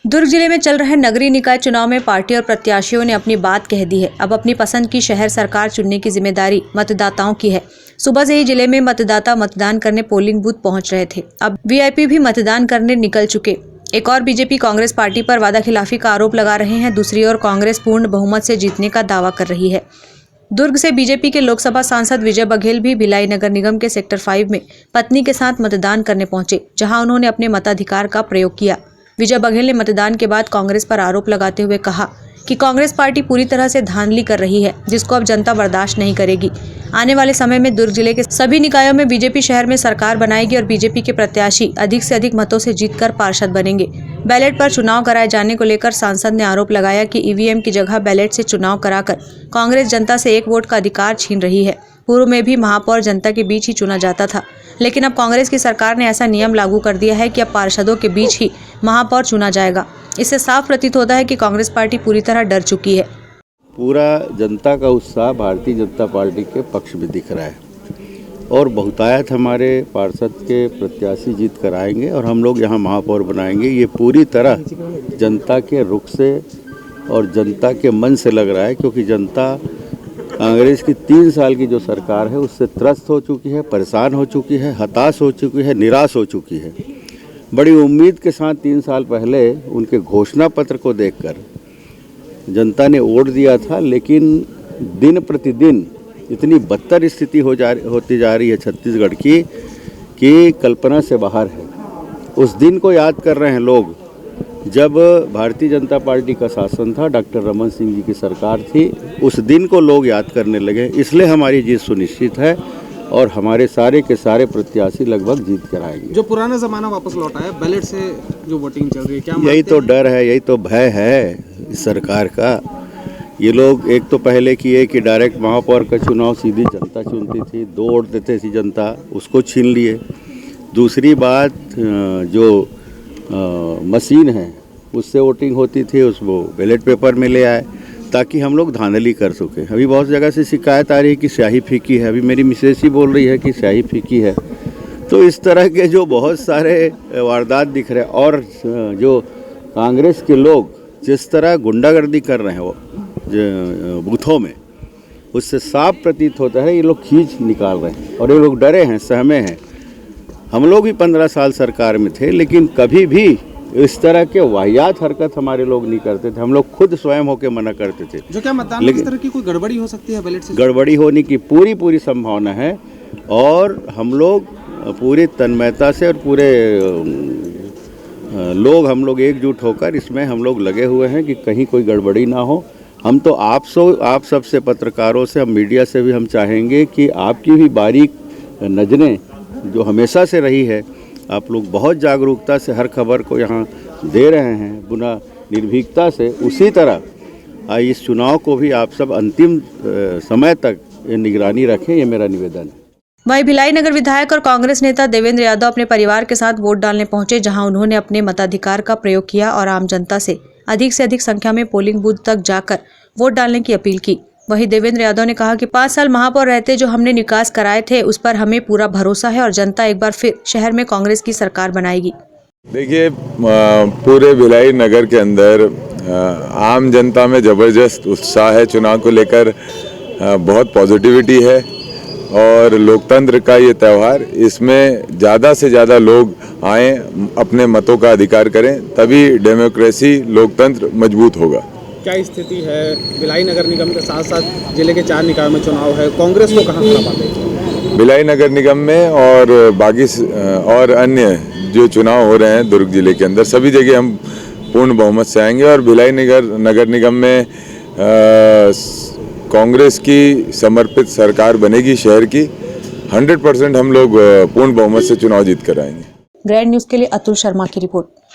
दुर्ग जिले में चल रहे नगरीय निकाय चुनाव में पार्टी और प्रत्याशियों ने अपनी बात कह दी है। अब अपनी पसंद की शहर सरकार चुनने की जिम्मेदारी मतदाताओं की है। सुबह से ही जिले में मतदाता मतदान करने पोलिंग बूथ पहुंच रहे थे। अब वीआईपी भी मतदान करने निकल चुके। एक और बीजेपी कांग्रेस पार्टी पर वादाखिलाफी का आरोप लगा रहे हैं। दूसरी ओर कांग्रेस पूर्ण बहुमत से जीतने का दावा कर रही है। दुर्ग से बीजेपी के लोकसभा सांसद विजय बघेल भी भिलाई नगर निगम के सेक्टर 5 में पत्नी के साथ मतदान करने पहुंचे, जहां उन्होंने अपने मताधिकार का प्रयोग किया। विजय बघेल ने मतदान के बाद कांग्रेस पर आरोप लगाते हुए कहा कि कांग्रेस पार्टी पूरी तरह से धांधली कर रही है, जिसको अब जनता बर्दाश्त नहीं करेगी। आने वाले समय में दुर्ग जिले के सभी निकायों में बीजेपी शहर में सरकार बनाएगी और बीजेपी के प्रत्याशी अधिक से अधिक मतों से जीतकर पार्षद बनेंगे। बैलेट पर चुनाव कराए जाने को लेकर सांसद ने आरोप लगाया कि ईवीएम की जगह बैलेट से चुनाव कराकर कांग्रेस जनता से एक वोट का अधिकार छीन रही है। पूर्व में भी महापौर जनता के बीच ही चुना जाता था, लेकिन अब कांग्रेस की सरकार ने ऐसा नियम लागू कर दिया है कि अब पार्षदों के बीच ही महापौर चुना जाएगा। इससे साफ प्रतीत होता है कि कांग्रेस पार्टी पूरी तरह डर चुकी है। पूरा जनता का उत्साह भारतीय जनता पार्टी के पक्ष में दिख रहा है और बहुतायत हमारे पार्षद के प्रत्याशी जीत कर आएंगे और हम लोग यहाँ महापौर बनाएंगे। ये पूरी तरह जनता के रुख से और जनता के मन से लग रहा है, क्योंकि जनता कांग्रेस की 3 साल की जो सरकार है उससे त्रस्त हो चुकी है, परेशान हो चुकी है, हताश हो चुकी है, निराश हो चुकी है। बड़ी उम्मीद के साथ 3 साल पहले उनके घोषणा पत्र को देखकर जनता ने वोट दिया था, लेकिन दिन प्रतिदिन इतनी बदतर स्थिति होती जा रही है छत्तीसगढ़ की कि कल्पना से बाहर है। उस दिन को याद कर रहे हैं लोग जब भारतीय जनता पार्टी का शासन था, डॉक्टर रमन सिंह जी की सरकार थी। उस दिन को लोग याद करने लगे। इसलिए हमारी जीत सुनिश्चित है और हमारे सारे के सारे प्रत्याशी लगभग जीत कर आएंगे। जो पुराना जमाना वापस लौटा है, बैलेट से जो वोटिंग चल रही है, क्या यही तो डर है, यही तो भय है इस सरकार का। ये लोग एक तो पहले किए कि डायरेक्ट महापौर का चुनाव सीधी जनता चुनती थी, 2 वोट देते थी जनता, उसको छीन लिए। दूसरी बात जो मशीन है उससे वोटिंग होती थी, उसको बैलेट पेपर में ले आए ताकि हम लोग धांधली कर सकें। अभी बहुत जगह से शिकायत आ रही है कि स्याही फीकी है। अभी मेरी मिसेस ही बोल रही है कि स्याही फीकी है। तो इस तरह के जो बहुत सारे वारदात दिख रहे हैं और जो कांग्रेस के लोग जिस तरह गुंडागर्दी कर रहे हैं वो बूथों में, उससे साफ प्रतीत होता है ये लोग खींच निकाल रहे हैं और ये लोग डरे हैं, सहमे हैं। हम लोग भी 15 साल सरकार में थे, लेकिन कभी भी इस तरह के वाहियात हरकत हमारे लोग नहीं करते थे। हम लोग खुद स्वयं होकर मना करते थे। जो क्या मतदान में इस तरह की कोई गड़बड़ी हो सकती है बैलेट से? गड़बड़ी होने की पूरी संभावना है और हम लोग पूरी तन्मयता से और पूरे लोग हम लोग एकजुट होकर इसमें हम लोग लगे हुए हैं कि कहीं कोई गड़बड़ी ना हो। हम तो आप सबसे पत्रकारों से, हम मीडिया से भी हम चाहेंगे कि आपकी भी बारीक नज़रें जो हमेशा से रही है, आप लोग बहुत जागरूकता से हर खबर को यहाँ दे रहे हैं, गुना निर्भीकता से, उसी तरह इस चुनाव को भी आप सब अंतिम समय तक निगरानी रखें, ये मेरा निवेदन है। वहीं भिलाई नगर विधायक और कांग्रेस नेता देवेंद्र यादव अपने परिवार के साथ वोट डालने पहुंचे, जहां उन्होंने अपने मताधिकार का प्रयोग किया और आम जनता से अधिक संख्या में पोलिंग बूथ तक जाकर वोट डालने की अपील की। वहीं देवेंद्र यादव ने कहा कि 5 साल महापौर रहते जो हमने निकास कराए थे, उस पर हमें पूरा भरोसा है और जनता एक बार फिर शहर में कांग्रेस की सरकार बनाएगी। देखिए, पूरे भिलाई नगर के अंदर आम जनता में जबरदस्त उत्साह है चुनाव को लेकर, बहुत पॉजिटिविटी है और लोकतंत्र का ये त्यौहार, इसमें ज़्यादा से ज़्यादा लोग आएँ, अपने मतों का अधिकार करें, तभी डेमोक्रेसी, लोकतंत्र मजबूत होगा। क्या स्थिति है भिलाई नगर निगम के साथ साथ जिले के 4 निकायों में चुनाव है, कांग्रेस को कहाँ खड़ा पाते हैं? भिलाई नगर निगम में और बाकी और अन्य जो चुनाव हो रहे हैं दुर्ग जिले के अंदर, सभी जगह हम पूर्ण बहुमत से आएंगे और भिलाई नगर निगम में कांग्रेस की समर्पित सरकार बनेगी शहर की। 100% हम लोग पूर्ण बहुमत से चुनाव जीत कर आएंगे। ग्रैंड न्यूज़ के लिए अतुल शर्मा की रिपोर्ट।